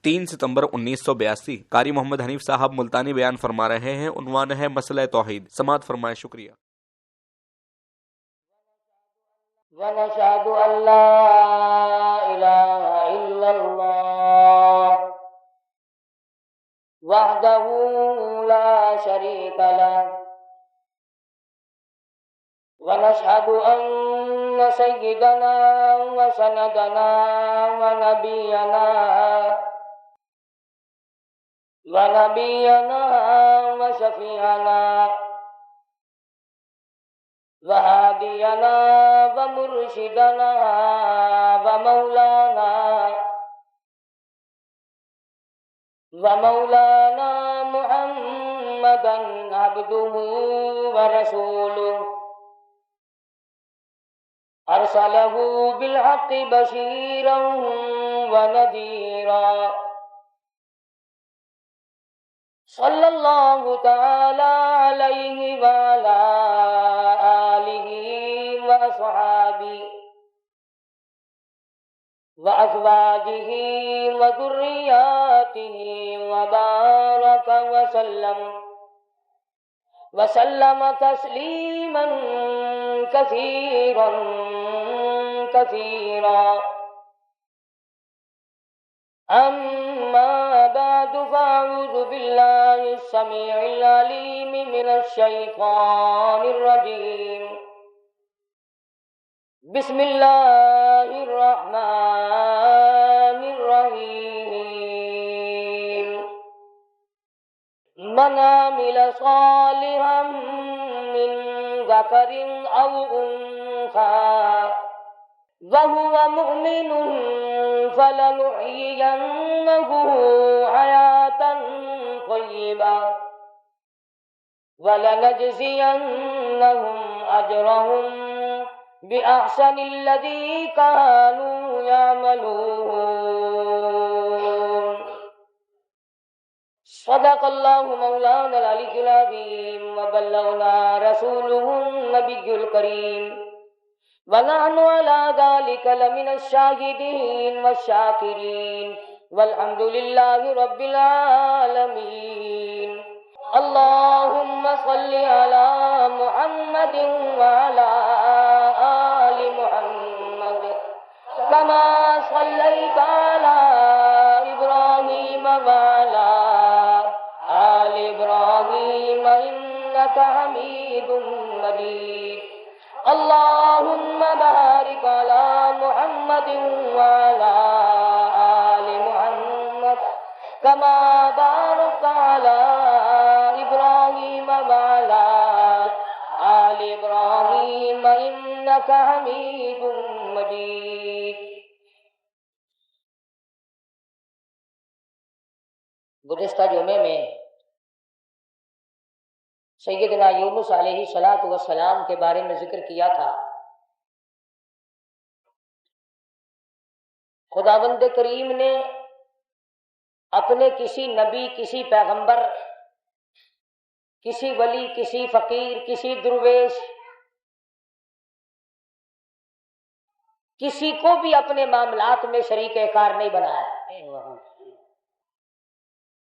3 ستمبر 1982۔ قاری محمد حنیف صاحب ملتانی بیان فرما رہے ہیں، عنوان ہے مسئلہ توحید۔ سماعت فرمائے، شکریہ۔ وَنَشْهَدُ أَن لَّا إِلَٰهَ إِلَّا اللَّهُ وَحْدَهُ لَا شَرِيكَ لَهُ وَنَشْهَدُ أَنَّ سَيِّدَنَا وَسَنَدَنَا وَنَبِيَّنَا وَشَفِيعَنَا وَهَادِيَنَا وَمُرْشِدَنَا وَمَوْلَانَا مُحَمَّدًا عَبْدُهُ وَرَسُولُهُ أَرْسَلَهُ بِالْحَقِّ بَشِيرًا وَنَذِيرًا صلی اللہ تعالی علیہ وعلی آلہ وأصحابہ وأزواجہ وذریاتہ وبارک وسلم تسلیما کثیرا کثیرا۔ اما بعد فاعوذ باللہ السمیع العلیم من الشیطان الرجیم۔ بسم اللہ الرحمن الرحیم۔ من عمل صالحا من ذکر او انثى وهو مؤمن فلنحيينه حياة طيبة ولنجزينهم أجرهم بأحسن الذي كانوا يعملون۔ صدق الله مولانا العلي العظيم وبلغنا رسوله النبي الكريم ونحن على ذلك لمن الشاهدين والشاكرين والحمد لله رب العالمين۔ اللهم صل على محمد وعلى آل محمد كما صليت على إبراهيم وعلى آل إبراهيم إنك حميد مجيد۔ اللهم بارك على محمد وعلى آل محمد كما باركت على إبراهيم وعلى آل إبراهيم إنك حميد مجيد۔ گزشتہ جمعے میں سیدنا یونس علیہ السلام کے بارے میں ذکر کیا تھا۔ خداوند کریم نے اپنے کسی نبی، کسی پیغمبر، کسی ولی، کسی فقیر، کسی درویش، کسی کو بھی اپنے معاملات میں شریک کار نہیں بنایا۔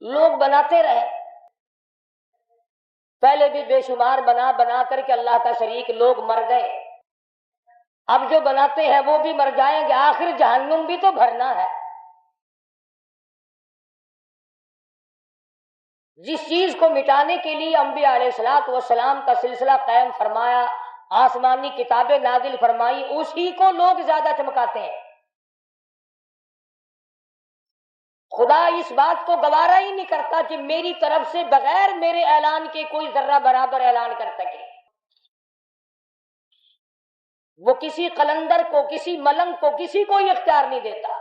لوگ بناتے رہے، پہلے بھی بے شمار بنا کر کے اللہ کا شریک لوگ مر گئے، اب جو بناتے ہیں وہ بھی مر جائیں گے، آخر جہنم بھی تو بھرنا ہے۔ جس چیز کو مٹانے کے لیے انبیاء علیہ السلام کا سلسلہ قائم فرمایا، آسمانی کتابیں نازل فرمائی، اسی کو لوگ زیادہ چمکاتے ہیں۔ خدا اس بات کو گوارا ہی نہیں کرتا کہ میری طرف سے بغیر میرے اعلان کے کوئی ذرہ برابر اعلان کر سکے۔ وہ کسی قلندر کو، کسی ملنگ کو، کسی کو اختیار نہیں دیتا۔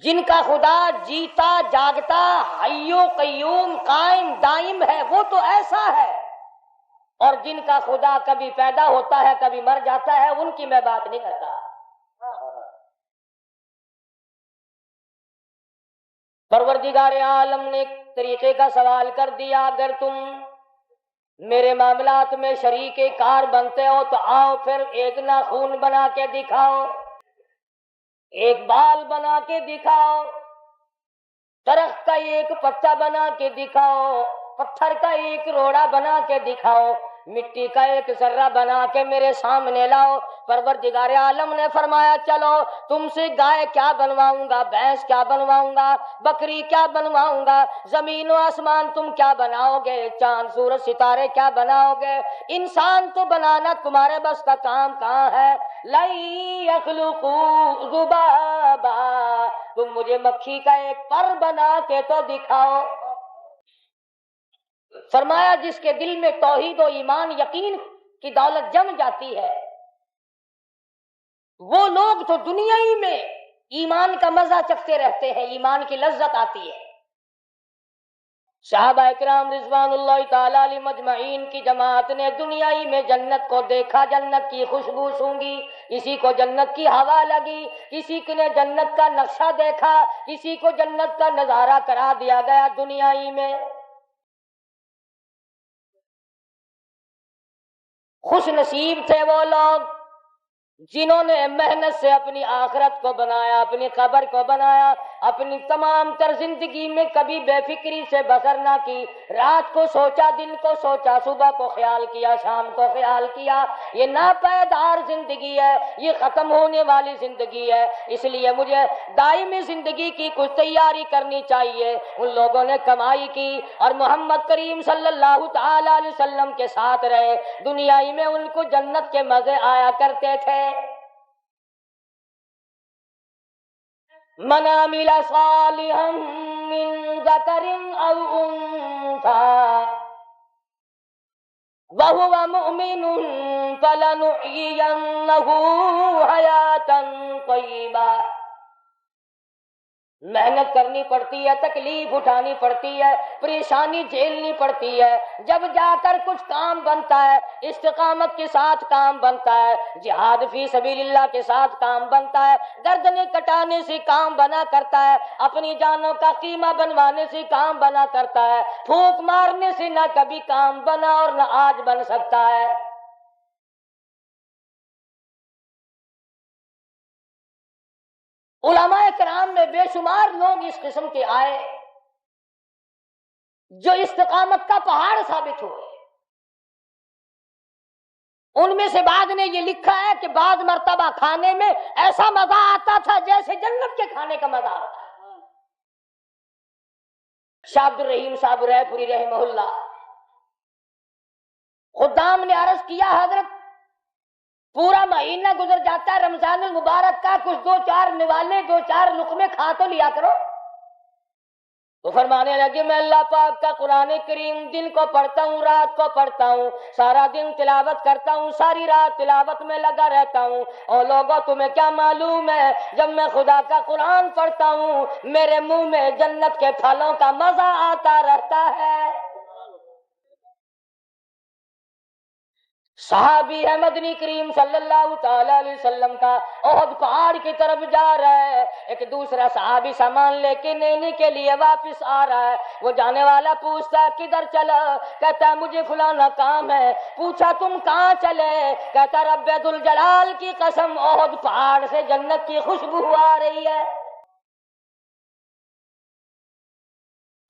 جن کا خدا جیتا جاگتا، حی و قیوم، قائم دائم ہے، وہ تو ایسا ہے، اور جن کا خدا کبھی پیدا ہوتا ہے کبھی مر جاتا ہے، ان کی میں بات نہیں کرتا۔ پروردگار عالم نے ایک طریقے کا سوال کر دیا، اگر تم میرے معاملات میں شریک کار بنتے ہو تو آؤ پھر ایک ناخون بنا کے دکھاؤ۔ ایک بال بنا کے دکھاؤ، درخت کا ایک پتا بنا کے دکھاؤ، پتھر کا ایک روڑا بنا کے دکھاؤ، مٹی کا ایک ذرہ بنا کے میرے سامنے لاؤ۔ پروردگار عالم نے فرمایا چلو تم سے گائے کیا بنواؤں گا، بھینس کیا بنواؤں گا، بکری کیا بنواؤں گا، زمین و آسمان تم کیا بناؤ گے، چاند سورج ستارے کیا بناؤ گے، انسان تو بنانا تمہارے بس کا کام کہاں ہے۔ لَن يَخْلُقُوا ذُبَابًا، تم مجھے مکھی کا ایک پر بنا کے تو دکھاؤ۔ فرمایا جس کے دل میں توحید و ایمان یقین کی دولت جم جاتی ہے، وہ لوگ تو دنیا ہی میں ایمان کا مزہ چکھتے رہتے ہیں، ایمان کی لذت آتی ہے۔ صحابہ اکرام رضوان اللہ تعالی علیہ مجمعین کی جماعت نے دنیا ہی میں جنت کو دیکھا، جنت کی خوشبو سونگھی، کسی کو جنت کی ہوا لگی، کسی نے جنت کا نقشہ دیکھا، کسی کو جنت کا نظارہ کرا دیا گیا دنیا ہی میں۔ خوش نصیب تھے وہ لوگ جنہوں نے محنت سے اپنی آخرت کو بنایا، اپنی قبر کو بنایا، اپنی تمام تر زندگی میں کبھی بے فکری سے بسر نہ کی، رات کو سوچا، دن کو سوچا، صبح کو خیال کیا، شام کو خیال کیا۔ یہ ناپائیدار زندگی ہے، یہ ختم ہونے والی زندگی ہے، اس لیے مجھے دائمی زندگی کی کچھ تیاری کرنی چاہیے۔ ان لوگوں نے کمائی کی اور محمد کریم صلی اللہ تعالی علیہ وسلم کے ساتھ رہے، دنیا ہی میں ان کو جنت کے مزے آیا کرتے تھے۔ من عمل صالحا من ذکر او انثى وهو مؤمن فلنحيينه حياة طيبة۔ محنت کرنی پڑتی ہے، تکلیف اٹھانی پڑتی ہے، پریشانی جھیلنی پڑتی ہے، جب جا کر کچھ کام بنتا ہے، استقامت کے ساتھ کام بنتا ہے، جہاد فی سبیل اللہ کے ساتھ کام بنتا ہے، گردنیں کٹانے سے کام بنا کرتا ہے، اپنی جانوں کا قیمہ بنوانے سے کام بنا کرتا ہے، پھونک مارنے سے نہ کبھی کام بنا اور نہ آج بن سکتا ہے۔ علماء کرام میں بے شمار لوگ اس قسم کے آئے جو استقامت کا پہاڑ ثابت ہوئے۔ ان میں سے بعد نے یہ لکھا ہے کہ بعض مرتبہ کھانے میں ایسا مزہ آتا تھا جیسے جنت کے کھانے کا مزہ آتا ہے۔ شاہ عبد الرحیم صاحب رائے پوری رحمہ اللہ خدام نے عرض کیا حضرت پورا مہینہ گزر جاتا ہے رمضان المبارک کا، کچھ دو چار نوالے، دو چار لقمے کھا تو لیا کرو۔ تو فرمانے لگے میں اللہ پاک کا قرآن کریم دن کو پڑھتا ہوں، رات کو پڑھتا ہوں، سارا دن تلاوت کرتا ہوں، ساری رات تلاوت میں لگا رہتا ہوں، اور لوگوں تمہیں کیا معلوم ہے جب میں خدا کا قرآن پڑھتا ہوں میرے منہ میں جنت کے پھلوں کا مزہ آتا رہتا ہے۔ صحابی ہے مدنی کریم صلی اللہ تعالی علیہ وسلم کا، احد پہاڑ کی طرف جا رہا ہے، ایک دوسرا صحابی سامان لے کے لینے کے لیے واپس آ رہا ہے، وہ جانے والا پوچھتا کدھر چلا، کہتا مجھے فلانا کام ہے، پوچھا تم کہاں چلے، کہتا رب ذوالجلال کی قسم احد پہاڑ سے جنت کی خوشبو آ رہی ہے۔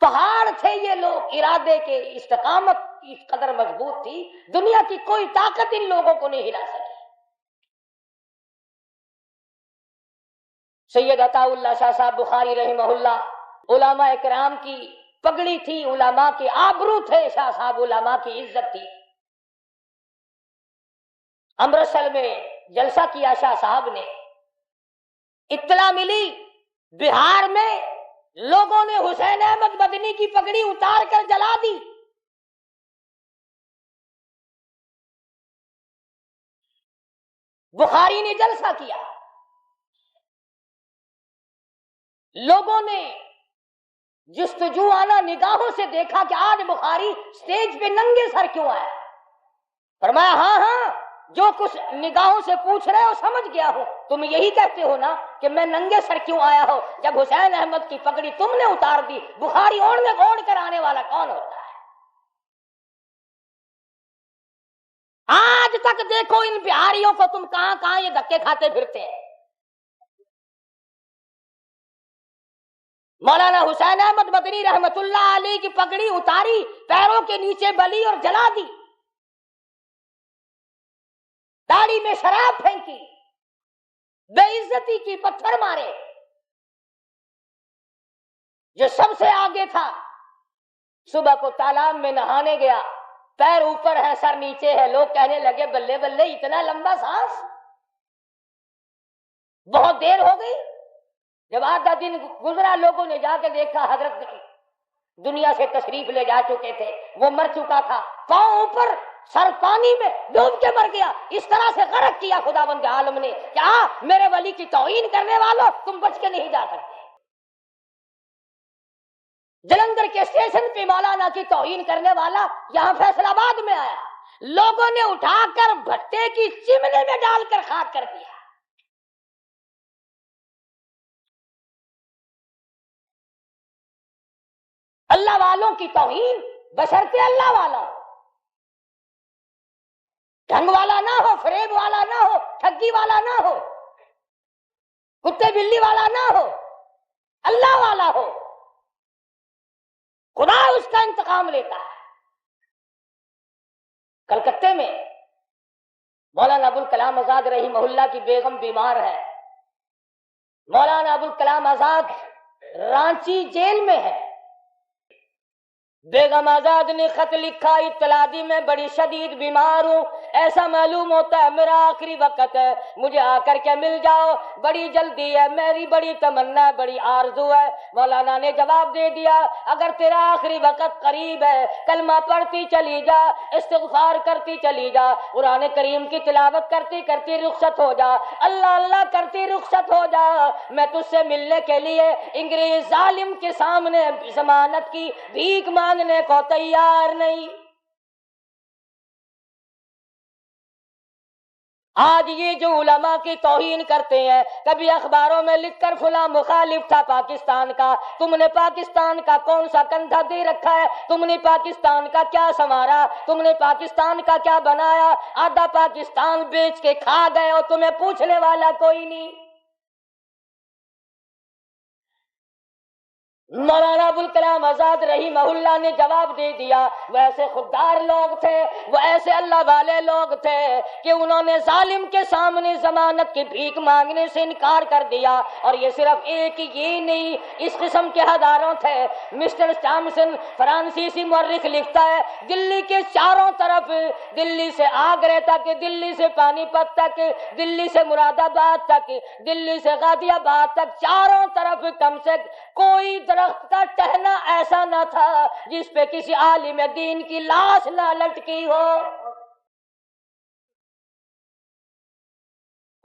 پہاڑ تھے یہ لوگ، ارادے کے، استقامت کی قدر مضبوط تھی، دنیا کی کوئی طاقت ان لوگوں کو نہیں ہلا سکی۔ سید عطا اللہ شاہ صاحب بخاری رحمہ اللہ علماء اکرام کی پگڑی تھی، علماء کے آبرو تھے، شاہ صاحب علماء کی عزت تھی۔ امرتسر میں جلسہ کیا شاہ صاحب نے، اطلاع ملی بہار میں لوگوں نے حسین احمد مدنی کی پگڑی اتار کر جلا دی۔ بخاری نے جلسہ کیا، لوگوں نے جستجوانہ نگاہوں سے دیکھا کہ آج بخاری سٹیج پہ ننگے سر کیوں آیا۔ فرمایا ہاں جو کچھ نگاہوں سے پوچھ رہے ہو سمجھ گیا ہوں، تم یہی کہتے ہو نا کہ میں ننگے سر کیوں آیا ہو، جب حسین احمد کی پگڑی تم نے اتار دی، بخاری اوڑھ کر آنے والا کون ہوتا ہے؟ آج تک دیکھو ان بہاریوں کو تم کہاں کہاں یہ دھکے کھاتے پھرتے ہیں۔ مولانا حسین احمد مدنی رحمت اللہ علیہ کی پگڑی اتاری، پیروں کے نیچے بلی اور جلا دی، داڑھی میں شراب پھینکی، بے عزتی کی، پتھر مارے۔ جو سب سے آگے تھا صبح کو تالاب میں نہانے گیا، پیر اوپر ہے سر نیچے ہے، لوگ کہنے لگے بلے بلے اتنا لمبا سانس، بہت دیر ہو گئی۔ جب آدھا دن گزرا، لوگوں نے جا کے دیکھا حضرت دنیا سے تشریف لے جا چکے تھے، وہ مر چکا تھا، پاؤں اوپر سر پانی میں ڈوب کے مر گیا۔ اس طرح سے غرق کیا خداوند عالم نے کہ میرے ولی کی توہین کرنے والوں تم بچ کے نہیں جا سکتے۔ جلندھر کے اسٹیشن پہ مولانا کی توہین کرنے والا یہاں فیصل آباد میں آیا، لوگوں نے اٹھا کر بھٹے کی چمنی میں ڈال کر خاک کر دیا۔ اللہ والوں کی توہین بشرطے اللہ والا ہو، ڈھنگ والا نہ ہو، فریب والا نہ ہو، ٹھگی والا نہ ہو، کتے بلی والا نہ ہو، اللہ والا ہو، خدا اس کا انتقام لیتا ہے۔ کلکتے میں مولانا ابوالکلام آزاد رحمہ اللہ کی بیگم بیمار ہے، مولانا ابوالکلام آزاد رانچی جیل میں ہے۔ بیگم آزاد نے خط لکھا، اطلاع دی میں بڑی شدید بیمار ہوں، ایسا معلوم ہوتا ہے میرا آخری وقت ہے، مجھے آ کر کے مل جاؤ، بڑی جلدی ہے، میری بڑی تمنا ہے، بڑی آرزو ہے۔ مولانا نے جواب دے دیا اگر تیرا آخری وقت قریب ہے، کلمہ پڑھتی چلی جا، استغفار کرتی چلی جا، قرآن کریم کی تلاوت کرتی کرتی رخصت ہو جا، اللہ اللہ کرتی رخصت ہو جا، میں تجھ سے ملنے کے لیے انگریز ظالم کے سامنے ضمانت کی بھیک مانگنے کو تیار نہیں۔ آج یہ جو علماء کی توہین کرتے ہیں، کبھی اخباروں میں لکھ کر فلاں مخالف تھا پاکستان کا، تم نے پاکستان کا کون سا کندھا دے رکھا ہے، تم نے پاکستان کا کیا سنوارا، تم نے پاکستان کا کیا بنایا، آدھا پاکستان بیچ کے کھا گئے اور تمہیں پوچھنے والا کوئی نہیں۔ مولانا ابوالکلام آزاد رحمہ اللہ نے جواب دے دیا، وہ ایسے خوددار لوگ تھے، وہ ایسے اللہ والے لوگ تھے کہ انہوں نے ظالم کے سامنے ضمانت کی بھیک مانگنے سے انکار کر دیا۔ اور یہ صرف ایک یہ نہیں، اس قسم کے ہزاروں تھے۔ مسٹر ٹامسن فرانسیسی مورخ لکھتا ہے دلی کے چاروں طرف، دلی سے آگرے تک، دلی سے پانی پت تک، دلی سے مراد آباد تک، دلی سے غازی آباد تک، چاروں طرف کم سے کوئی درخت کا ٹہنا ایسا نہ تھا جس پہ کسی عالم دین کی لاش نہ لٹکی ہو۔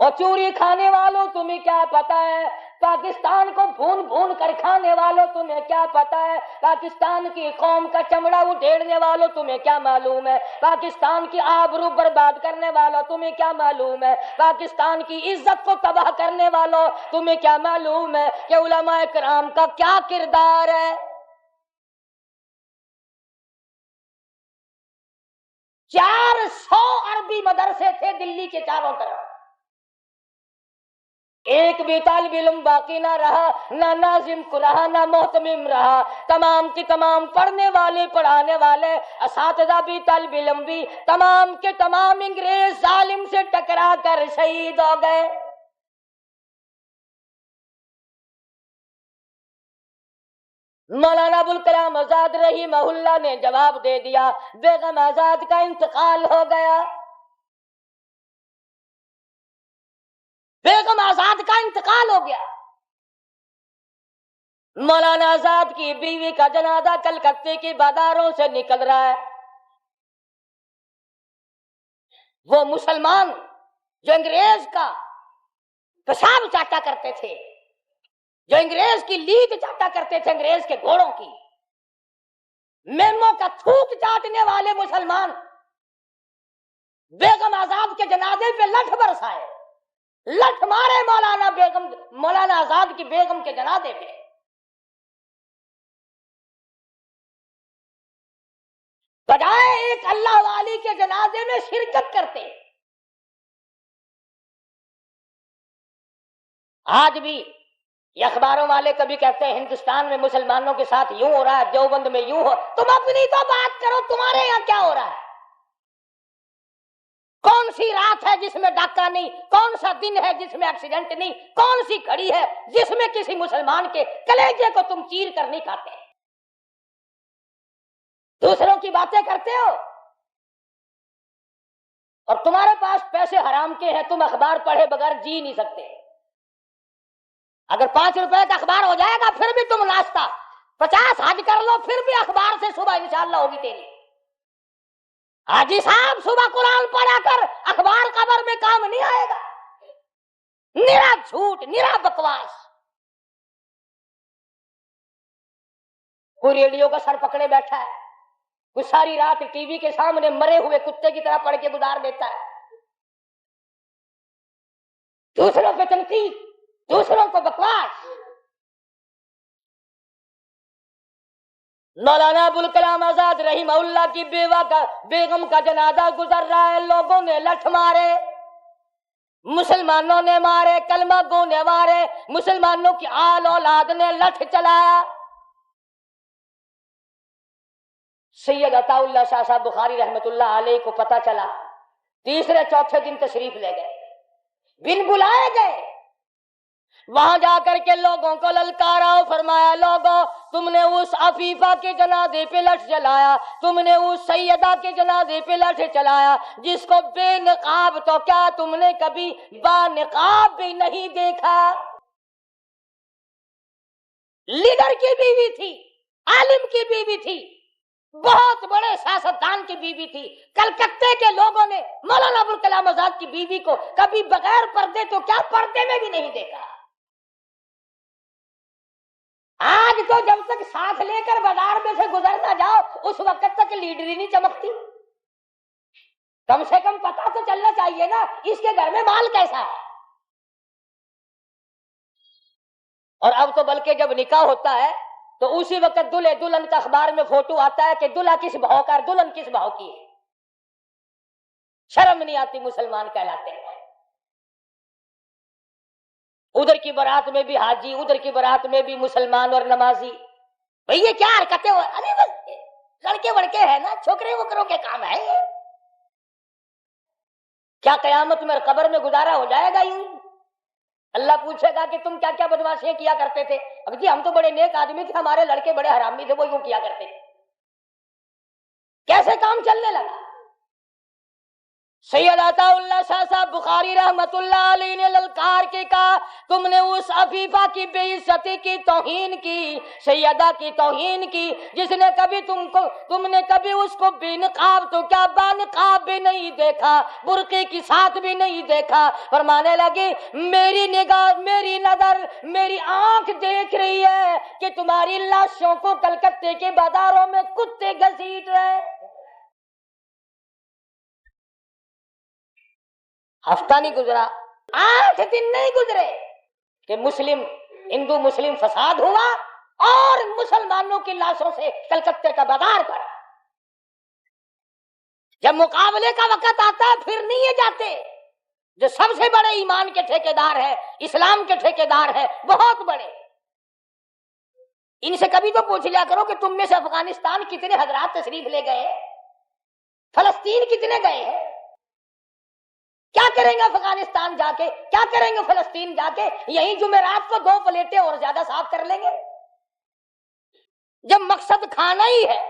اور چوری کھانے والوں تمہیں کیا پتا ہے، پاکستان کو بھون بھون کر کھانے والوں تمہیں کیا پتا ہے، پاکستان کی قوم کا چمڑا اڈھیڑنے والوں تمہیں کیا معلوم ہے، پاکستان کی آبرو برباد کرنے والوں تمہیں کیا معلوم ہے، پاکستان کی عزت کو تباہ کرنے والوں تمہیں کیا معلوم ہے کہ علماء کرام کا کیا کردار ہے۔ 400 عربی مدرسے تھے دلی کے چاروں طرف، ایک بھی طالب علم باقی نہ رہا، نہ ناظم کو رہا، نہ محتمم رہا، تمام کی تمام پڑھنے والے، پڑھانے والے، اساتذہ بھی، طالب علم بھی، تمام کے تمام انگریز ظالم سے ٹکرا کر شہید ہو گئے۔ مولانا ابوالکلام آزاد رحمہ اللہ نے جواب دے دیا، بیگم آزاد کا انتقال ہو گیا، بیگم آزاد کا انتقال ہو گیا۔ مولانا آزاد کی بیوی کا جنازہ کلکتے کی بازاروں سے نکل رہا ہے۔ وہ مسلمان جو انگریز کا پیشاب چاٹا کرتے تھے، جو انگریز کی لید چاٹا کرتے تھے، انگریز کے گھوڑوں کی، میموں کا تھوک چاٹنے والے مسلمان بیگم آزاد کے جنازے پہ لٹھ برسائے، لٹھ مارے مولانا آزاد کی بیگم کے جنازے پہ۔ بجائے ایک اللہ والی کے جنازے میں شرکت کرتے۔ آج بھی یہ اخباروں والے کبھی کہتے ہیں ہندوستان میں مسلمانوں کے ساتھ یوں ہو رہا ہے، دیوبند میں یوں ہو. تم اپنی تو بات کرو، تمہارے یہاں کیا ہو رہا ہے؟ کون سی رات ہے جس میں ڈاکہ نہیں؟ کون سا دن ہے جس میں ایکسیڈنٹ نہیں؟ کون سی گھڑی ہے جس میں کسی مسلمان کے کلیجے کو تم چیر کر نہیں کھاتے؟ دوسروں کی باتیں کرتے ہو اور تمہارے پاس پیسے حرام کے ہیں، تم اخبار پڑھے بغیر جی نہیں سکتے. اگر 5 روپے کا اخبار ہو جائے گا پھر بھی تم ناشتہ 50 حج کر لو پھر بھی اخبار سے صبح انشاءاللہ ہوگی تیری. حاجی صاحب صبح قرآن پڑھا کر اخبار قبر میں کام نہیں آئے گا. نرا جھوٹ، نرا بکواس. کوئی ریڈیو کا سر پکڑے بیٹھا ہے، کوئی ساری رات ٹی وی کے سامنے مرے ہوئے کتے کی طرح پڑھ کے گزار دیتا ہے. دوسروں پہ تنقید، دوسروں کو بکواس. مولانا ابوالکلام آزاد رحمہ اللہ کی بیگم کا جنازہ گزر رہا ہے، لوگوں نے لٹھ مارے، مسلمانوں نے مارے، کلمہ گو نے مارے، مسلمانوں کی آل اولاد نے لٹھ چلایا. سید عطا اللہ شاہ صاحب بخاری رحمت اللہ علیہ کو پتہ چلا، تیسرے چوتھے دن تشریف لے گئے، بن بلائے گئے. وہاں جا کر کے لوگوں کو للکارا، فرمایا لوگوں تم نے اس عفیفہ کے جنازے پہ لٹھ چلایا، تم نے اس سیدہ کے جنازے پہ لٹھ چلایا جس کو بے نقاب تو کیا تم نے کبھی با نقاب بھی نہیں دیکھا. لیڈر کی بیوی تھی، عالم کی بیوی تھی، بہت بڑے سیاستدان کی بیوی تھی. کلکتے کے لوگوں نے مولانا ابوالکلام آزاد کی بیوی کو کبھی بغیر پردے تو کیا پردے میں بھی نہیں دیکھا. آج تو جب تک ساتھ لے کر بازار میں سے گزر نہ جاؤ اس وقت تک لیڈری نہیں چمکتی. کم سے کم پتہ تو چلنا چاہیے نا اس کے گھر میں مال کیسا ہے. اور اب تو بلکہ جب نکاح ہوتا ہے تو اسی وقت دلہے دلہن کا اخبار میں فوٹو آتا ہے کہ دلہا کس بھاؤ کا اور دلہن کس بھاؤ کی ہے. شرم نہیں آتی، مسلمان کہلاتے ہیں. ادھر کی بارات میں بھی حاجی، ادھر کی بارات میں بھی مسلمان اور نمازی. بھئی یہ کیا حرکتیں ہو؟ ارے بس لڑکے وڑکے ہیں نا، چھوکرے وکروں کے کام ہے یہ. کیا قیامت میں قبر میں گزارا ہو جائے گا یوں؟ اللہ پوچھے گا کہ تم کیا کیا بدماشیاں کیا کرتے تھے؟ اب جی ہم تو بڑے نیک آدمی تھے، ہمارے لڑکے بڑے حرامی تھے، وہ یوں کیا کرتے تھے. کیسے کام چلنے لگا؟ سید عطا اللہ شاہ صاحب بخاری رحمت اللہ علیہ نے للکار کے کہا تم نے اس عفیفہ کی بے عزتی کی، توہین کی، سیدہ کی توہین کی جس نے کبھی تم نے کبھی اس کو بے نقاب تو کیا با نقاب بھی نہیں دیکھا، برقعے کی ساتھ بھی نہیں دیکھا. فرمانے لگی میری نگاہ، میری نظر، میری آنکھ دیکھ رہی ہے کہ تمہاری لاشوں کو کلکتے کے بازاروں میں کتے گھسیٹ رہے. ہفتہ نہیں گزرا، 8 دن نہیں گزرے کہ ہندو مسلم فساد ہوا اور مسلمانوں کی لاشوں سے کلکتے کا بازار پڑا. جب مقابلے کا وقت آتا ہے پھر نہیں یہ جاتے. جو سب سے بڑے ایمان کے ٹھیکیدار ہے، اسلام کے ٹھیکیدار ہے، بہت بڑے، ان سے کبھی تو پوچھ لیا کرو کہ تم میں سے افغانستان کتنے حضرات تشریف لے گئے ہیں، فلسطین کتنے گئے ہیں، کیا کریں گے افغانستان جا کے، کیا کریں گے فلسطین جا کے؟ یہی جمعرات کو 2 پلیٹیں اور زیادہ صاف کر لیں گے. جب مقصد کھانا ہی ہے.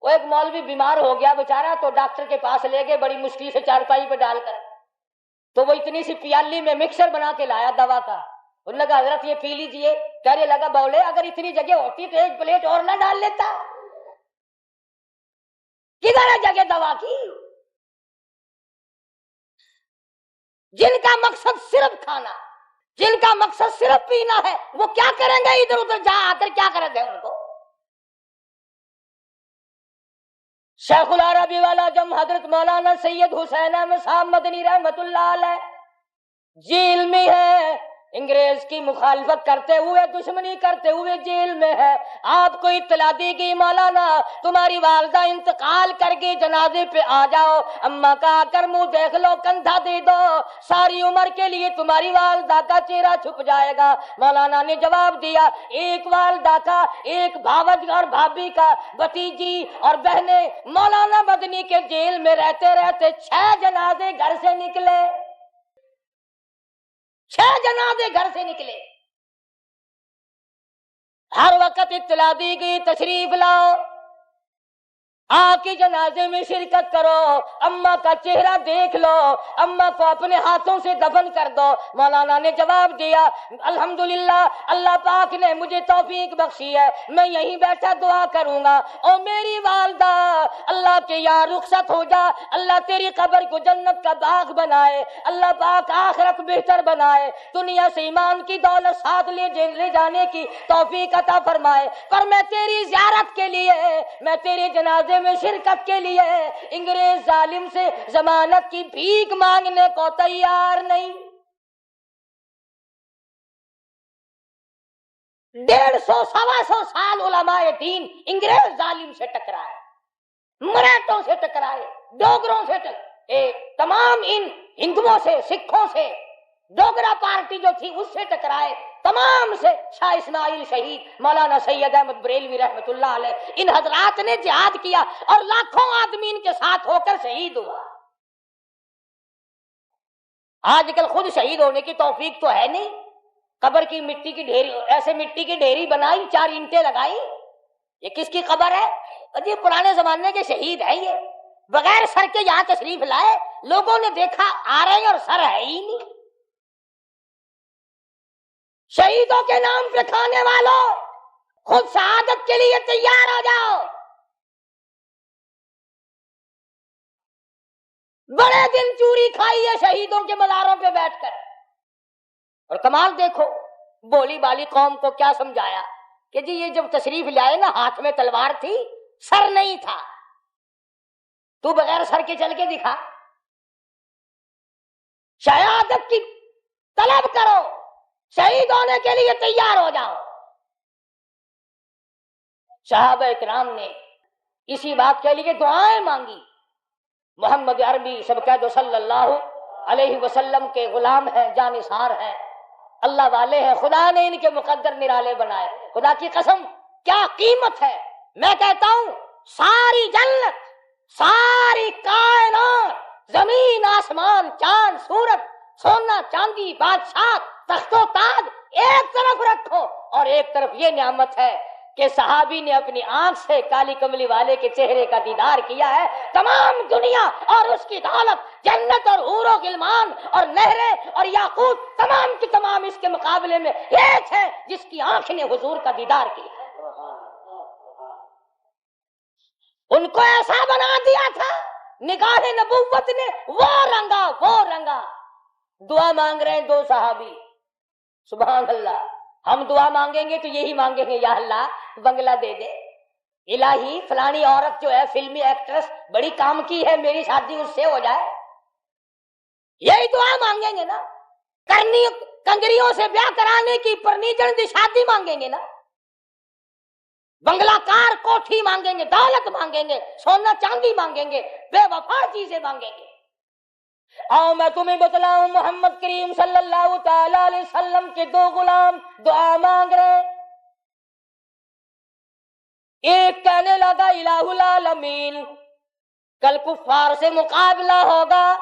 وہ ایک مولوی بیمار ہو گیا بیچارہ، تو ڈاکٹر کے پاس لے گئے بڑی مشکل سے چارپائی پہ ڈال کر، تو وہ اتنی سی پیالی میں مکسر بنا کے لایا دوا کا. انہوں نے کہا حضرت یہ پی لیجئے. کہنے لگا بولے اگر اتنی جگہ ہوتی تو 1 پلیٹ اور نہ ڈال لیتا. کدھر ہے جگہ دوا کی؟ جن کا مقصد صرف کھانا، جن کا مقصد صرف پینا ہے، وہ کیا کریں گے ادھر ادھر جا آ کر؟ کیا کریں گے ان کو؟ شیخ العربی والا جم حضرت مولانا سید حسین احمد صاحب مدنی رحمت اللہ علیہ جی علمی ہے، انگریز کی مخالفت کرتے ہوئے دشمنی کرتے ہوئے جیل میں ہے. آپ کو اطلاع دی گئی مولانا تمہاری والدہ انتقال کر گئی, جنازے پہ آ جاؤ. اماں کا آ کر منہ دیکھ لو, کندھا دے دو, ساری عمر کے لیے تمہاری والدہ کا چہرہ چھپ جائے گا. مولانا نے جواب دیا, ایک والدہ کا, ایک بھاوج اور بھابھی کا, بھتیجی اور بہنیں. مولانا مدنی کے جیل میں رہتے رہتے 6 جنازے گھر سے نکلے, 6 جنازے گھر سے نکلے. ہر وقت اطلاع دی گئی تشریف لاؤ, آ کے جنازے میں شرکت کرو, اماں کا چہرہ دیکھ لو, اماں کو اپنے ہاتھوں سے دفن کر دو. مولانا نے جواب دیا, الحمدللہ اللہ پاک نے مجھے توفیق بخشی ہے, میں یہیں بیٹھا دعا کروں گا. او میری والدہ, اللہ کے یہاں رخصت ہو جا, اللہ تیری قبر کو جنت کا باغ بنائے, اللہ پاک آخرت بہتر بنائے, دنیا سے ایمان کی دولت ساتھ لے جانے کی توفیق عطا فرمائے. پر میں تیری زیارت کے لیے, میں تیرے جنازے میں شرکت کے لیے انگریز ظالم سے ضمانت کی بھیک مانگنے کو تیار نہیں. 150-125 سال علماء دین انگریز ظالم سے ٹکرائے, مراٹھوں سے ٹکرائے, ڈوگروں سے تمام ان ہندوؤں سے, سکھوں سے, ڈوگرا پارٹی جو تھی اس سے ٹکرائے, تمام سے. شاہ اسماعیل شہید, مولانا سید احمد بریلوی رحمت اللہ علیہ, ان حضرات نے جہاد کیا اور لاکھوں آدمی ان کے ساتھ ہو کر شہید ہوا. آج کل خود شہید ہونے کی توفیق تو ہے نہیں, قبر کی مٹی کی ڈھیری, ایسے مٹی کی ڈھیری بنائی, 4 اینٹیں لگائی, یہ کس کی قبر ہے؟ یہ پرانے زمانے کے شہید ہیں, یہ بغیر سر کے یہاں تشریف لائے, لوگوں نے دیکھا آ رہے ہیں اور سر ہے ہی نہیں. شہیدوں کے نام پہ کھانے والوں, خود شہادت کے لیے تیار ہو جاؤ. بڑے دن چوری کھائی ہے شہیدوں کے مزاروں پہ بیٹھ کر. اور کمال دیکھو, بولی بالی قوم کو کیا سمجھایا کہ جی یہ جب تشریف لائے نا, ہاتھ میں تلوار تھی, سر نہیں تھا, تو بغیر سر کے چل کے دکھا. شہادت کی طلب کرو, شہید ہونے کے لیے تیار ہو جاؤ. صحابہ اکرام نے اسی بات کے لیے دعائیں مانگی. محمد عربی سب کہہ دو صلی اللہ علیہ وسلم کے غلام ہیں, جانثار ہیں, اللہ والے ہیں, خدا نے ان کے مقدر نرالے بنائے. خدا کی قسم کیا قیمت ہے. میں کہتا ہوں ساری جنت, ساری کائنات, زمین آسمان, چاند سورج, سونا چاندی, بادشاہ, تخت و تاج ایک طرف رکھو, اور ایک طرف یہ نعمت ہے کہ صحابی نے اپنی آنکھ سے کالی کملی والے کے چہرے کا دیدار کیا ہے. تمام دنیا اور اس کی دولت, جنت اور حور و غلمان اور نہریں اور یاقوت, تمام کی تمام اس کے مقابلے میں ایک ہے جس کی آنکھ نے حضور کا دیدار کیا. ان کو ایسا بنا دیا تھا, نگاہ نبوت نے وہ رنگا. دعا مانگ رہے ہیں 2 صحابی, سبحان اللہ. ہم دعا مانگیں گے تو یہی مانگیں گے, یا اللہ بنگلہ دے دے, الہی فلانی عورت جو ہے فلمی ایکٹریس بڑی کام کی ہے, میری شادی اس سے ہو جائے. یہی دعا مانگیں گے نا. کنگریوں سے بیاہ کرانے کی پرنیجن دی شادی مانگیں گے نا. بنگلہ کار کوٹھی مانگیں گے, دولت مانگیں گے, سونا چاندی مانگیں گے, بے وفا چیزیں مانگیں گے. آؤ میں تمہیں بتلاؤں, محمد کریم صلی اللہ تعالی علیہ وسلم کے 2 غلام دعا مانگ رہے. ایک کہنے لگا الہ العالمین, کل کفار سے مقابلہ ہوگا,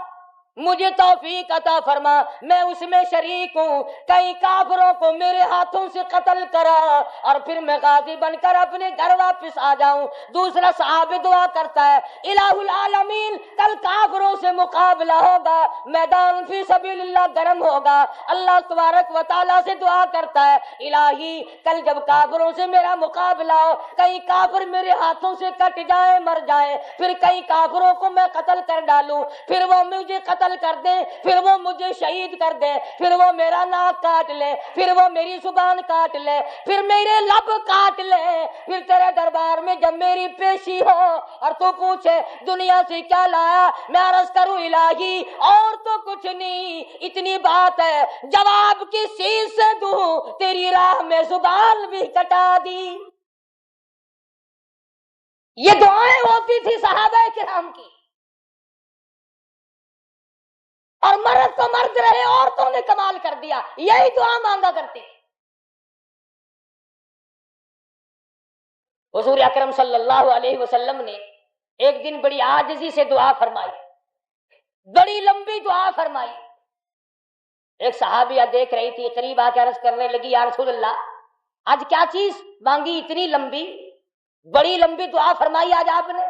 مجھے توفیق عطا فرما, میں اس میں شریک ہوں. کئی کافروں کو میرے ہاتھوں سے قتل کرا اور پھر میں غازی بن کر اپنے گھر واپس آ جاؤں. دوسرا صحابی دعا کرتا ہے الہ العالمین, کل کافروں سے مقابلہ ہوگا, میدان فی سبیل اللہ گرم ہوگا. اللہ تبارک و تعالیٰ سے دعا کرتا ہے الہی کل جب کافروں سے میرا مقابلہ ہو, کئی کافر میرے ہاتھوں سے کٹ جائیں, مر جائیں, پھر کئی کافروں کو میں قتل کر ڈالوں, پھر وہ مجھے قتل قتل کر دے، پھر وہ مجھے شہید کر دے، پھر وہ میرا ناک کاٹ لے، پھر وہ میری زبان کاٹ لے، پھر میرے لب کاٹ لے، پھر تیرے دربار میں جب میری پیشی ہو اور تو پوچھے دنیا سے کیا لایا، میں عرض کروں الہی اور تو کچھ نہیں، اتنی بات ہے جواب کس چیز سے دوں، تیری راہ میں زبان بھی کٹا دی۔ یہ دعائیں ہوتی تھی صحابہ کرام کی، اور مرد تو مرد رہے، عورتوں نے کمال کر دیا، یہی دعا مانگا کرتی۔ حضور اکرم صلی اللہ علیہ وسلم نے ایک دن بڑی عاجزی سے دعا فرمائی، بڑی لمبی دعا فرمائی۔ ایک صحابیہ دیکھ رہی تھی، قریب آ کے عرض کرنے لگی یا رسول اللہ آج کیا چیز مانگی اتنی لمبی، بڑی لمبی دعا فرمائی آج آپ نے؟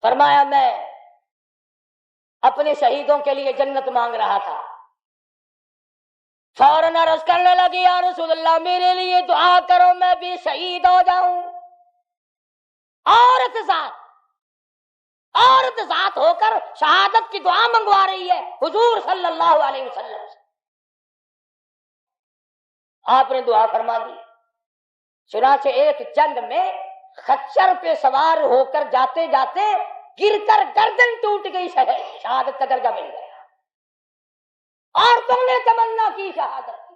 فرمایا میں اپنے شہیدوں کے لیے جنت مانگ رہا تھا۔ فوراً عرض کرنے لگی یا رسول اللہ میرے لیے دعا کرو میں بھی شہید ہو جاؤں۔ عورت ذات ہو کر شہادت کی دعا منگوا رہی ہے حضور صلی اللہ علیہ وسلم سے۔ آپ نے دعا فرما دی۔ چنانچہ ایک جنگ میں خچر پہ سوار ہو کر جاتے جاتے گر کر گردن ٹوٹ گئی، شہادت کا درجہ مل گیا۔ عورتوں نے تمنا کی شہادت کی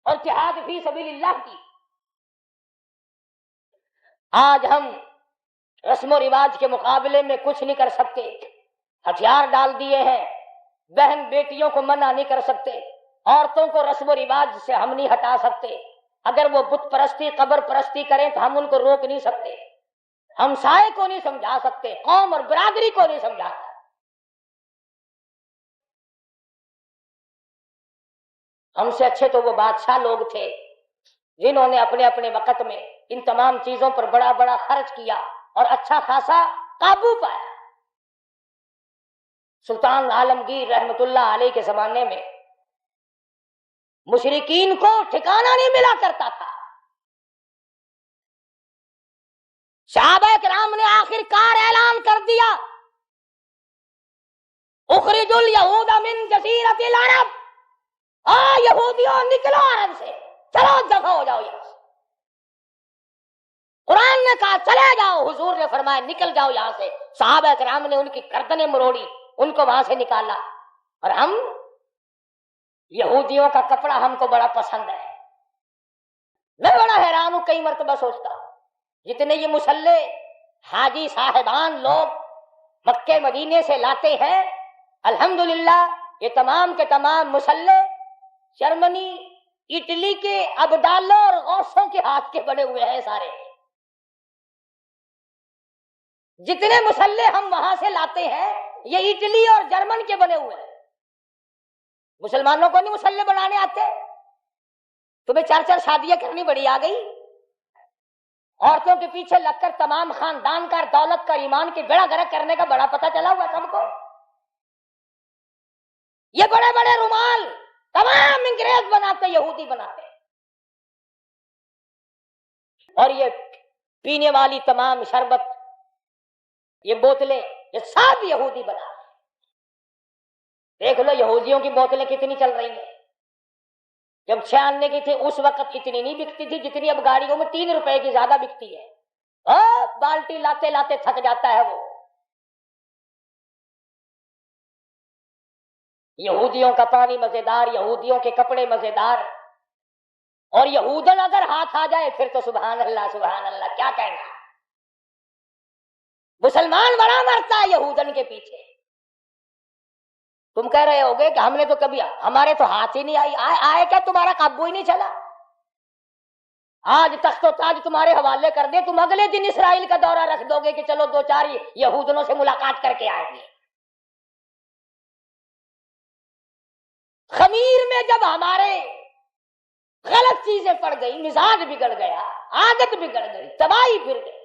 اور جہاد فی سبیل اللہ کی۔ آج ہم رسم و رواج کے مقابلے میں کچھ نہیں کر سکتے، ہتھیار ڈال دیے ہیں، بہن بیٹیوں کو منع نہیں کر سکتے، عورتوں کو رسم و رواج سے ہم نہیں ہٹا سکتے، اگر وہ بت پرستی قبر پرستی کریں تو ہم ان کو روک نہیں سکتے، ہم سائے کو نہیں سمجھا سکتے، قوم اور برادری کو نہیں سمجھا سکتے۔ ہم سے اچھے تو وہ بادشاہ لوگ تھے جنہوں نے اپنے اپنے وقت میں ان تمام چیزوں پر بڑا بڑا خرچ کیا اور اچھا خاصا قابو پایا۔ سلطان عالمگیر رحمت اللہ علیہ کے زمانے میں مشرکین کو ٹھکانہ نہیں ملا کرتا تھا۔ صحابہ کرام نے آخر کار اعلان کر دیا اخرجوا الیہود من جزیرۃ العرب، یہودیوں نکلو عرب سے، چلو دفع ہو جاؤ یہاں سے۔ قرآن نے کہا چلے جاؤ، حضور نے فرمایا نکل جاؤ یہاں سے۔ صحابہ کرام نے ان کی گردنیں مروڑی، ان کو وہاں سے نکالا۔ اور ہم یہودیوں کا کپڑا ہم کو بڑا پسند ہے۔ میں بڑا حیران ہوں، کئی مرتبہ سوچتا ہوں جتنے یہ مسلح حاجی صاحبان لوگ مکے مدینے سے لاتے ہیں، الحمدللہ یہ تمام کے تمام مسلح جرمنی اٹلی کے ابدالوں اور غوثوں کے ہاتھ کے بنے ہوئے ہیں سارے۔ جتنے مسلح ہم وہاں سے لاتے ہیں یہ اٹلی اور جرمن کے بنے ہوئے ہیں۔ مسلمانوں کو نہیں مسلح بنانے آتے؟ تمہیں چار چار شادیاں کرنی بڑی آ گئی، عورتوں کے پیچھے لگ کر تمام خاندان کا، دولت کا، ایمان کے بیڑا گرک کرنے کا بڑا پتہ چلا ہوا تم کو۔ یہ بڑے بڑے رومال تمام انگریز بناتے، یہودی بناتے، اور یہ پینے والی تمام شربت، یہ بوتلیں، یہ سب یہودی بنا۔ دیکھ لو یہودیوں کی بوتلیں کتنی چل رہی ہیں۔ جب 96 کی تھی اس وقت اتنی نہیں بکتی تھی جتنی اب گاڑیوں میں 3 روپے کی زیادہ بکتی ہے۔ بالٹی لاتے لاتے تھک جاتا ہے وہ۔ یہودیوں کا پانی مزیدار، یہودیوں کے کپڑے مزیدار، اور یہودن اگر ہاتھ آ جائے پھر تو سبحان اللہ سبحان اللہ، کیا کہنا۔ مسلمان بڑا مرتا ہے یہودن کے پیچھے۔ تم کہہ رہے ہوگے کہ ہم نے تو کبھی، ہمارے تو ہاتھ ہی نہیں آئے کیا، تمہارا قابو ہی نہیں چلا۔ آج تخت و تاج تمہارے حوالے کر دے، تم اگلے دن اسرائیل کا دورہ رکھ دو گے کہ چلو 2-4 یہودنوں سے ملاقات کر کے آئیں گے۔ خمیر میں جب ہمارے غلط چیزیں پڑ گئی، مزاج بگڑ گیا، عادت بگڑ گئی، تباہی پھر گئی،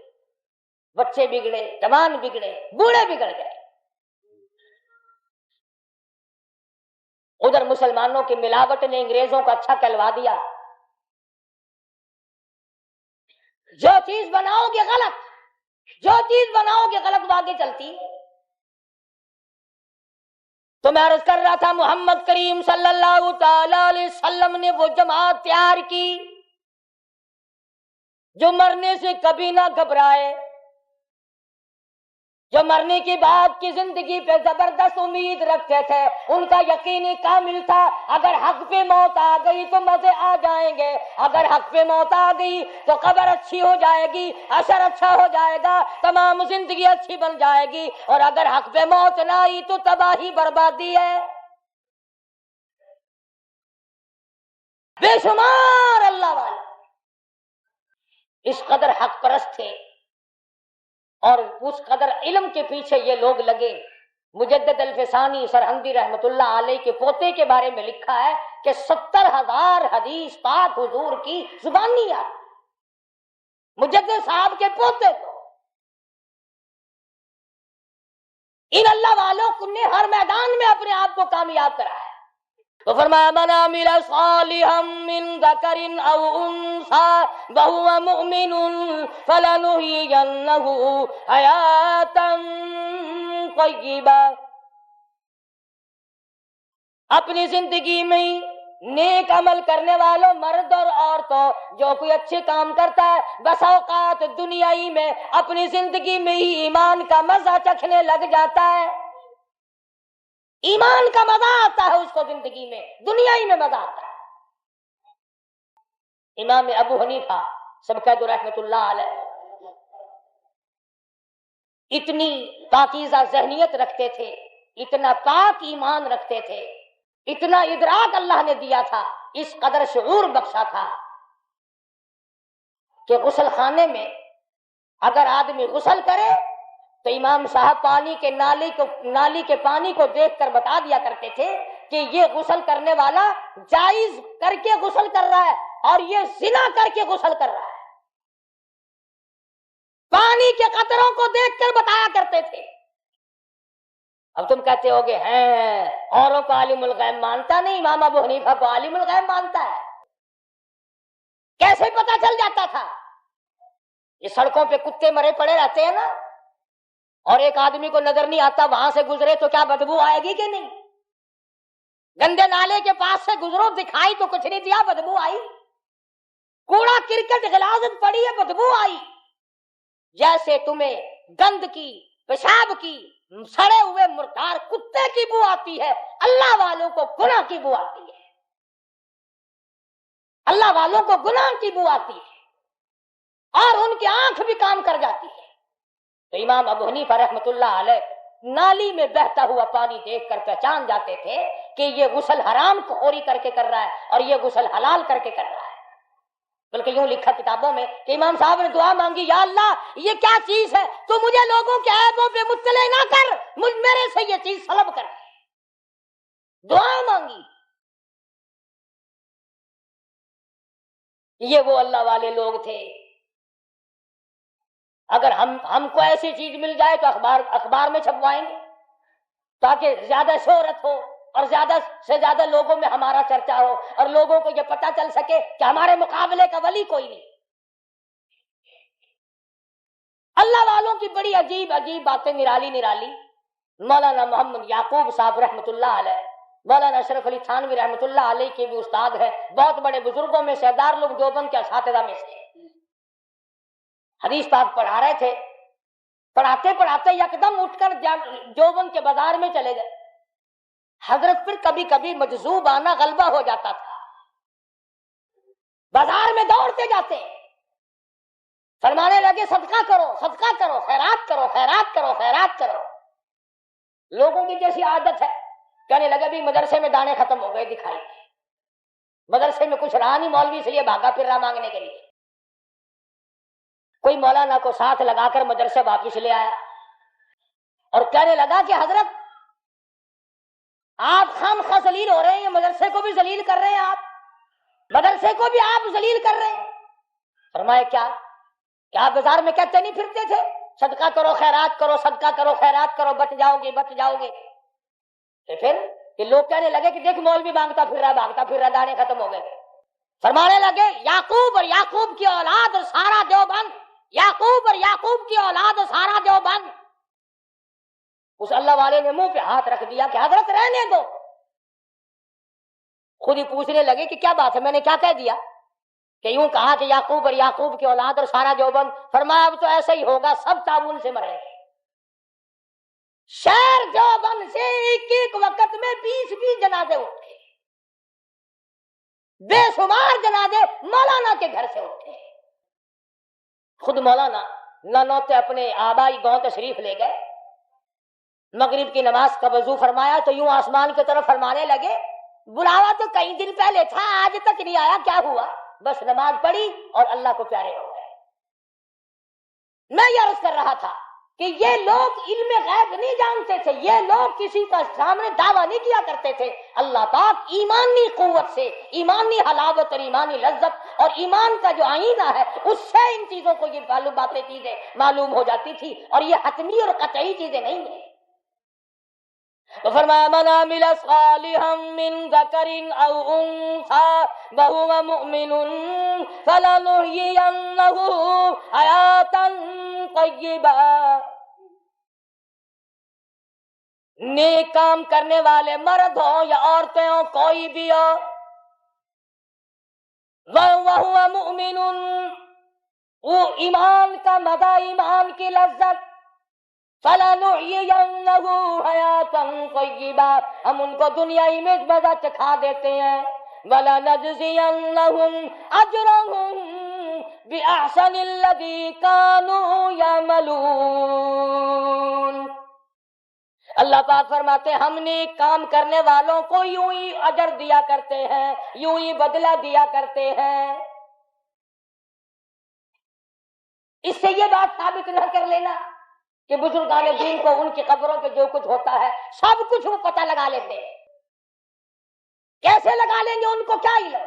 بچے بگڑے، جوان بگڑے، بوڑھے بگڑ گئے۔ ادھر مسلمانوں کی ملاوٹ نے انگریزوں کو اچھا کہلوا دیا۔ جو چیز بناؤ گے غلط، جو چیز بناؤ گے غلط وہ آگے چلتی۔ تو میں عرض کر رہا تھا محمد کریم صلی اللہ تعالی علیہ وسلم نے وہ جماعت تیار کی جو مرنے سے کبھی نہ گھبرائے، جو مرنے کے بعد کی زندگی پہ زبردست امید رکھتے تھے، ان کا یقین کامل تھا اگر حق پہ موت آ گئی تو مزے آ جائیں گے، اگر حق پہ موت آ گئی تو قبر اچھی ہو جائے گی، عشر اچھا ہو جائے گا، تمام زندگی اچھی بن جائے گی، اور اگر حق پہ موت نہ آئی تو تباہی بربادی ہے۔ بے شمار اللہ والے اس قدر حق پرست تھے اور اس قدر علم کے پیچھے یہ لوگ لگے۔ مجدد الفسانی سرہندی رحمت اللہ علیہ کے پوتے کے بارے میں لکھا ہے کہ 70,000 حدیث پاک حضور کی زبانی یاد، مجدد صاحب کے پوتے کو۔ ان اللہ والوں نے ہر میدان میں اپنے آپ کو کامیاب کرایا۔ تو فرمایا من عمل صالحا من ذکر او انثى وهو مؤمن فلنحيينه حیاتا طیبہ، اپنی زندگی میں نیک عمل کرنے والوں مرد اور عورتوں جو کوئی اچھے کام کرتا ہے بس اوقات دنیائی میں اپنی زندگی میں ہی ایمان کا مزہ چکھنے لگ جاتا ہے، ایمان کا مزہ آتا ہے اس کو، زندگی میں دنیائی میں مزہ آتا ہے۔ امام ابو حنیفہ سب کہہ دو رحمت اللہ علیہ اتنی پاکیزہ ذہنیت رکھتے تھے، اتنا پاک ایمان رکھتے تھے، اتنا ادراک اللہ نے دیا تھا، اس قدر شعور بخشا تھا کہ غسل خانے میں اگر آدمی غسل کرے تو امام صاحب پانی کے نالی کے پانی کو دیکھ کر بتا دیا کرتے تھے کہ یہ غسل کرنے والا جائز کر کے غسل کر رہا ہے اور یہ زنا کر کے غسل کر رہا ہے، پانی کے قطروں کو دیکھ کر بتایا کرتے تھے۔ اب تم کہتے ہوگے ہیں اوروں کو عالم الغیب مانتا نہیں، امام ابو حنیفہ کو عالم الغیب مانتا ہے، کیسے پتا چل جاتا تھا؟ یہ سڑکوں پہ کتے مرے پڑے رہتے ہیں نا، اور ایک آدمی کو نظر نہیں آتا وہاں سے گزرے تو کیا بدبو آئے گی کہ نہیں؟ گندے نالے کے پاس سے گزرو، دکھائی تو کچھ نہیں دیا، بدبو آئی، کوڑا کرکٹ غلاظت پڑی ہے، بدبو آئی۔ جیسے تمہیں گند کی، پیشاب کی، سڑے ہوئے مردار کتے کی بو آتی ہے، اللہ والوں کو گناہ کی بو آتی ہے، اللہ والوں کو گناہ کی بو آتی ہے اور ان کی آنکھ بھی کام کر جاتی ہے۔ تو امام ابو حنیفہ رحمت اللہ علیہ نالی میں بہتا ہوا پانی دیکھ کر پہچان جاتے تھے کہ یہ غسل حرام خوری کر کے کر رہا ہے اور یہ غسل حلال کر کے کر رہا ہے۔ بلکہ یوں لکھا کتابوں میں کہ امام صاحب نے دعا مانگی، یا اللہ یہ کیا چیز ہے، تو مجھے لوگوں کے عیبوں پہ مطلع نہ کر، میرے سے یہ چیز سلب کر، دعا مانگی۔ یہ وہ اللہ والے لوگ تھے۔ اگر ہم کو ایسی چیز مل جائے تو اخبار میں چھپوائیں گے تاکہ زیادہ شہرت ہو اور زیادہ سے زیادہ لوگوں میں ہمارا چرچا ہو اور لوگوں کو یہ پتہ چل سکے کہ ہمارے مقابلے کا ولی کوئی نہیں۔ اللہ والوں کی بڑی عجیب عجیب باتیں نرالی نرالی۔ مولانا محمد یعقوب صاحب رحمت اللہ علیہ، مولانا اشرف علی تھانوی رحمت اللہ علیہ کے بھی استاد ہیں، بہت بڑے بزرگوں میں سردار لوگ دیوبند کے اساتذہ میں سے حدیث پاک پڑھا رہے تھے، پڑھاتے پڑھاتے یکدم اٹھ کر دیوبند کے بازار میں چلے گئے۔ حضرت پھر کبھی کبھی مجذوب آنا غلبہ ہو جاتا تھا، بازار میں دوڑتے جاتے، فرمانے لگے صدقہ کرو، صدقہ کرو، خیرات کرو، خیرات کرو، خیرات کرو۔ لوگوں کی جیسی عادت ہے، کہنے لگے بھی مدرسے میں دانے ختم ہو گئے، دکھائی مدرسے میں کچھ رہا نہیں، مولوی اس لیے بھاگا پھر رہا مانگنے کے لیے۔ کوئی مولانا کو ساتھ لگا کر مدرسے واپس لے آیا اور کہنے لگا کہ حضرت آپ خامخواہ ذلیل ہو رہے ہیں، یہ مدرسے کو بھی ذلیل کر رہے ہیں، آپ مدرسے کو بھی آپ ذلیل کر رہے ہیں۔ فرمایا کیا آپ بازار میں کہتے نہیں پھرتے تھے صدقہ کرو، خیرات کرو، صدقہ کرو، خیرات کرو، بچ جاؤ گے، بچ جاؤ گے؟ تو پھر کہ لوگ کہنے لگے کہ دیکھ مولوی مانگتا پھر رہا، بھاگتا پھر رہا، دانے ختم ہو گئے۔ فرمانے لگے یعقوب اور یعقوب کی اولاد اور سارا دیوبند، یعقوب اور یعقوب کی اولاد اور سارا دیوبند، اس اللہ والے نے منہ پہ ہاتھ رکھ دیا کہ حضرت رہنے دو. خود ہی پوچھنے لگے کہ کیا بات ہے, میں نے کیا کہہ دیا؟ کہ یوں کہا کہ یعقوب اور یعقوب کی اولاد اور سارا دیوبند. فرمایا اب تو ایسا ہی ہوگا, سب تعاون سے مریں گے. شہر دیوبند سے ایک ایک وقت میں 20 جنازے اٹھے, بے شمار جنازے مولانا کے گھر سے اٹھے. خود مولانا نانوتے اپنے آبائی گاؤں تشریف لے گئے. مغرب کی نماز کا وضو فرمایا تو یوں آسمان کی طرف فرمانے لگے, بلاوا تو کئی دن پہلے تھا, آج تک نہیں آیا, کیا ہوا؟ بس نماز پڑھی اور اللہ کو پیارے ہو گئے. میں یہ عرض کر رہا تھا کہ یہ لوگ علم غیب نہیں جانتے تھے, یہ لوگ کسی کا سامنے دعویٰ نہیں کیا کرتے تھے. اللہ پاک ایمانی قوت سے, ایمانی حلاوت اور ایمانی لذت اور ایمان کا جو آئینہ ہے اس سے ان چیزوں کو یہ باتیں چیزیں معلوم ہو جاتی تھی, اور یہ حتمی اور قطعی چیزیں نہیں ہیں. تو فرمایا من عمل صالحا من ذکر او انثى وهو مؤمن فلنحيينه حیاتا طیبہ. نیک کام کرنے والے مرد ہوں یا عورتیں ہوں, کوئی بھی ہو, وهو مؤمن, وہ ایمان کا مزہ, ایمان کی لذت, فَلَنُحْيِيَنَّهُ حَيَاةً طَيِّبَةً, ہم ان کو دنیائی میں مزہ چکھا دیتے ہیں. وَلَنَجْزِيَنَّهُمْ أَجْرَهُمْ بِأَحْسَنِ الَّذِي كَانُوا يَعْمَلُونَ. اللہ پاک فرماتے ہیں ہم نیک کام کرنے والوں کو یوں ہی اجر دیا کرتے ہیں, یوں ہی بدلہ دیا کرتے ہیں. اس سے یہ بات ثابت نہ کر لینا کہ بزرگان دین کو ان کی قبروں پہ جو کچھ ہوتا ہے سب کچھ وہ پتہ لگا لیتے ہیں. کیسے لگا لیں گے, ان کو کیا علم؟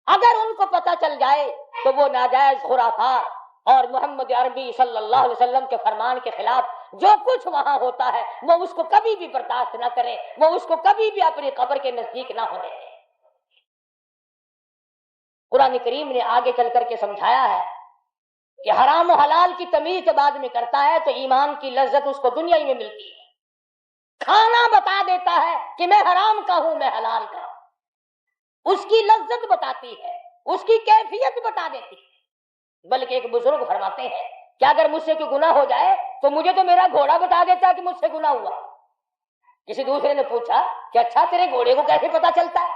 اگر ان کو پتہ چل جائے تو وہ ناجائز خرافات اور محمد عربی صلی اللہ علیہ وسلم کے فرمان کے خلاف جو کچھ وہاں ہوتا ہے وہ اس کو کبھی بھی برداشت نہ کریں, وہ اس کو کبھی بھی اپنی قبر کے نزدیک نہ ہونے دیں. قرآن کریم نے آگے چل کر کے سمجھایا ہے کہ حرام و حلال کی تمیز جب آدمی کرتا ہے تو ایمان کی لذت اس کو دنیا ہی میں ملتی ہے. کھانا بتا دیتا ہے کہ میں حرام کا ہوں, میں حلال کا ہوں, اس کی لذت بتاتی ہے, اس کی کیفیت بتا دیتی ہے. بلکہ ایک بزرگ فرماتے ہیں کہ اگر مجھ سے کوئی گناہ ہو جائے تو مجھے تو میرا گھوڑا بتا دیتا ہے کہ مجھ سے گناہ ہوا. کسی دوسرے نے پوچھا کہ اچھا تیرے گھوڑے کو کیسے پتا چلتا ہے,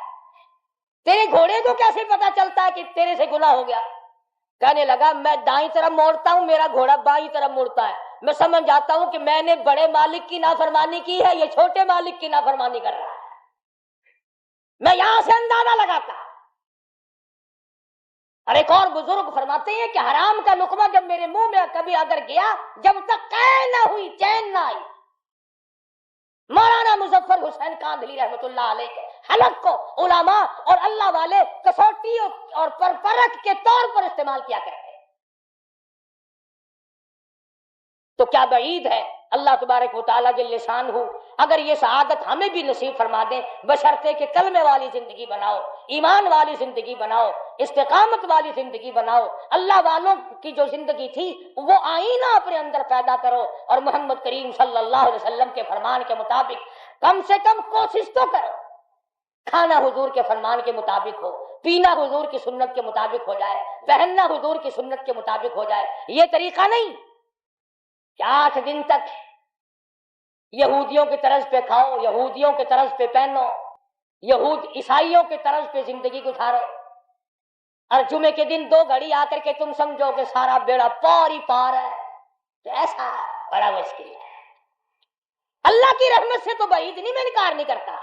تیرے گھوڑے کو کیسے پتا چلتا ہے کہ تیرے سے گناہ ہو گیا؟ کہنے لگا میں دائیں طرف موڑتا ہوں, میرا گھوڑا بائیں طرف مڑتا ہے, میں سمجھ جاتا ہوں کہ میں نے بڑے مالک کی نافرمانی کی ہے, یہ چھوٹے مالک کی نافرمانی کر رہا ہے. میں یہاں سے اندازہ لگاتا. اور ایک اور بزرگ فرماتے ہیں کہ حرام کا لقمہ جب میرے منہ میں کبھی اگر گیا, جب تک قید نہ ہوئی چین نہ آئی. مولانا مظفر حسین کاندھلی رحمۃ اللہ علیہ کے حلق کو علماء اور اللہ والے کسوٹی اور پرپرکھ کے طور پر استعمال کیا کرتے ہیں. تو کیا بعید ہے اللہ تبارک و تعالیٰ جل شانہ اگر یہ سعادت ہمیں بھی نصیب فرما دیں, بشرطے کہ کلمے والی زندگی بناؤ, ایمان والی زندگی بناؤ, استقامت والی زندگی بناؤ, اللہ والوں کی جو زندگی تھی وہ آئینہ اپنے اندر پیدا کرو, اور محمد کریم صلی اللہ علیہ وسلم کے فرمان کے مطابق کم سے کم کوشش تو کرو. کھانا حضور کے فرمان کے مطابق ہو, پینا حضور کی سنت کے مطابق ہو جائے, پہننا حضور کی سنت کے مطابق ہو جائے. یہ طریقہ نہیں کہ 8 دن تک یہودیوں کی طرز پہ کھاؤ, یہودیوں کے طرز پہ پہنو, عیسائیوں کے طرز پہ زندگی گزارو, اور جمعے کے دن 2 گھڑی آ کر کے تم سمجھو کہ سارا بیڑا پار ہی پار ہے. تو ایسا بڑا مشکل ہے. اللہ کی رحمت سے تو بعید نہیں, میں انکار نہیں کرتا.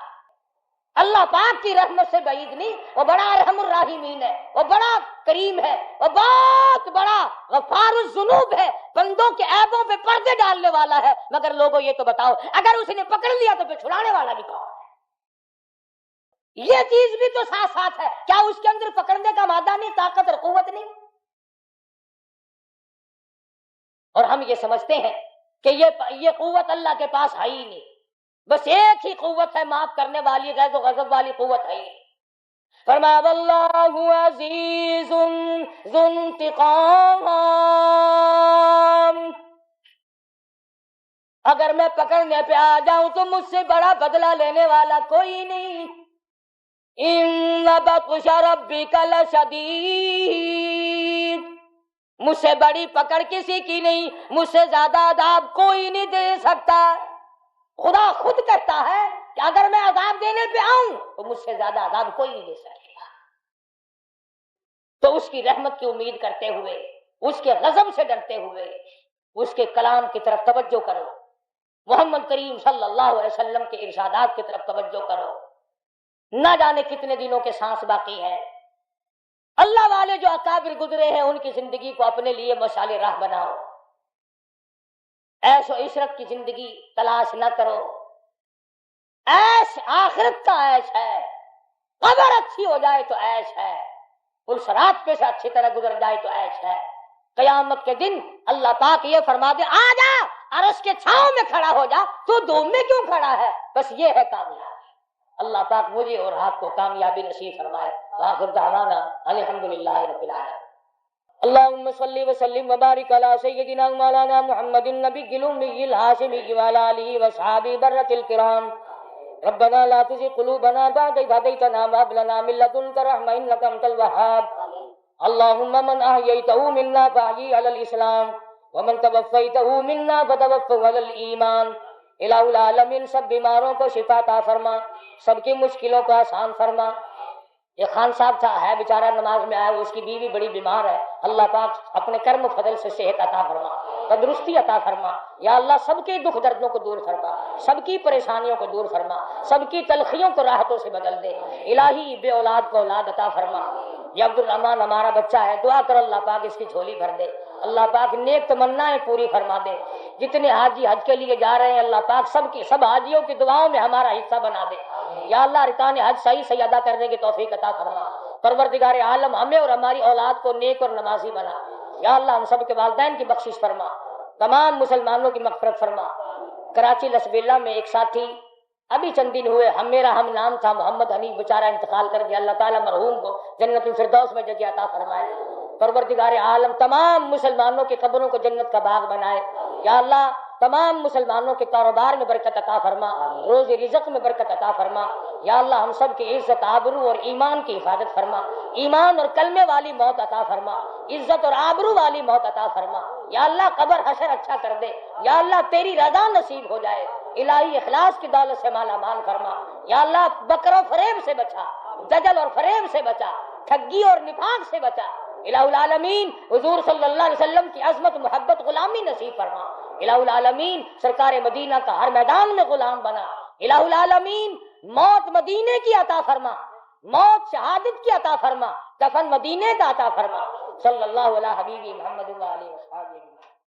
اللہ پاک کی رحمت سے بعید نہیں, وہ بڑا ارحم الراحمین ہے, وہ بڑا کریم ہے, وہ بہت بڑا غفار الذنوب ہے, بندوں کے عیبوں پہ پردے ڈالنے والا ہے. مگر لوگوں یہ تو بتاؤ اگر اس نے پکڑ لیا تو پھر چھڑانے والا بھی کون ہے؟ یہ چیز بھی تو ساتھ ساتھ ہے. کیا اس کے اندر پکڑنے کا مادہ نہیں, طاقت اور قوت نہیں؟ اور ہم یہ سمجھتے ہیں کہ یہ قوت اللہ کے پاس ہے ہی نہیں. بس ایک ہی قوت ہے معاف کرنے والی, غیظ و غضب والی قوت ہے. فرمایا واللہ عزیز ذو انتقام, اگر میں پکڑنے پہ آ جاؤں تو مجھ سے بڑا بدلہ لینے والا کوئی نہیں. ان بطش ربک لشدید، مجھ سے بڑی پکڑ کسی کی نہیں، مجھ سے زیادہ عذاب کوئی نہیں دے سکتا. خدا خود کہتا ہے کہ اگر میں عذاب دینے پہ آؤں تو مجھ سے زیادہ عذاب کوئی نہیں دے سکتا. تو اس کی رحمت کی امید کرتے ہوئے، اس کے غضب سے ڈرتے ہوئے اس کے کلام کی طرف توجہ کرو، محمد کریم صلی اللہ علیہ وسلم کے ارشادات کی طرف توجہ کرو. نہ جانے کتنے دنوں کے سانس باقی ہے. اللہ والے جو اکابر گزرے ہیں ان کی زندگی کو اپنے لیے مشعل راہ بناؤ. عیش و عشرت کی زندگی تلاش نہ کرو. عیش آخرت کا عیش ہے. قبر اچھی ہو جائے تو عیش ہے، پلسرات پہ سے اچھی طرح گزر جائے تو عیش ہے. قیامت کے دن اللہ پاک یہ فرما دے آ جا عرش کے چھاؤں میں کھڑا ہو جا، تو دھوپ میں کیوں کھڑا ہے؟ بس یہ ہے کامیاب. اللہ پاک مجھے اور آپ کو کامیابی نصیب فرمائے. آخر دعوانا الحمدللہ رب العالمین. اللهم صل وسلم وبارك على سيدنا مولانا محمد النبي الأمي الهاشمي وعلى آله وصحبه برة الكرام. ربنا لا تزغ قلوبنا بعد إذ هديتنا وهب لنا من لدنك رحمة إنك أنت الوهاب. اللهم من أحييته منا فأحيه على الإسلام ومن توفيته منا فتوفه على الإيمان. الہ العالمین سب بیماروں کو شفا عطا فرما، سب کی مشکلوں کو آسان فرما. یہ خان صاحب تھا ہے بیچارہ نماز میں آیا، اس کی بیوی بڑی بیمار ہے. اللہ پاک اپنے کرم و فضل سے صحت عطا فرما، تندرستی عطا فرما. یا اللہ سب کے دکھ دردوں کو دور فرما، سب کی پریشانیوں کو دور فرما، سب کی تلخیوں کو راحتوں سے بدل دے. الہی بے اولاد کو اولاد عطا فرما. یہ عبد الرحمان ہمارا بچہ ہے، دعا کر اللہ پاک اس کی جھولی بھر دے. اللہ پاک نیک تمنائیں پوری فرما دے. جتنے حاجی حج کے لیے جا رہے ہیں اللہ پاک سب حاجیوں کی دعاؤں میں ہمارا حصہ بنا دے. یا اللہ ارکان حج صحیح ادا کرنے کی توفیق عطا فرما. پروردگار عالم ہمیں اور ہماری اولاد کو نیک اور نمازی بنا. یا اللہ ہم سب کے والدین کی بخشش فرما، تمام مسلمانوں کی مغفرت فرما. کراچی لسبیلا میں ایک ساتھی ابھی چند دن ہوئے، ہم نام تھا محمد حنیف، بیچارہ انتقال کر گیا. اللہ تعالیٰ مرحوم کو جنت الفردوس میں جگہ عطا فرمائے. پروردگار عالم تمام مسلمانوں کی قبروں کو جنت کا باغ بنائے. یا اللہ تمام مسلمانوں کے کاروبار میں برکت عطا فرما، روزی رزق میں برکت عطا فرما. یا اللہ ہم سب کی عزت آبرو اور ایمان کی حفاظت فرما، ایمان اور کلمے والی موت عطا فرما، عزت اور آبرو والی موت عطا فرما. یا اللہ قبر حشر اچھا کر دے. یا اللہ تیری رضا نصیب ہو جائے. الہی اخلاص کی دولت سے مالا مال فرما. یا اللہ بکر و فریب سے بچا، دجل اور فریب سے بچا، ٹھگی اور نفاق سے بچا. الہ العالمین حضور صلی اللہ علیہ وسلم کی عظمت محبت غلامی نصیب فرما. الہ العالمین سرکار مدینہ کا ہر میدان میں غلام بنا. الہ العالمین موت مدینے کی عطا فرما، موت شہادت کی عطا فرما، دفن مدینے کا عطا فرما. صلی اللہ علیہ حبیبی محمد علیہ وسلم.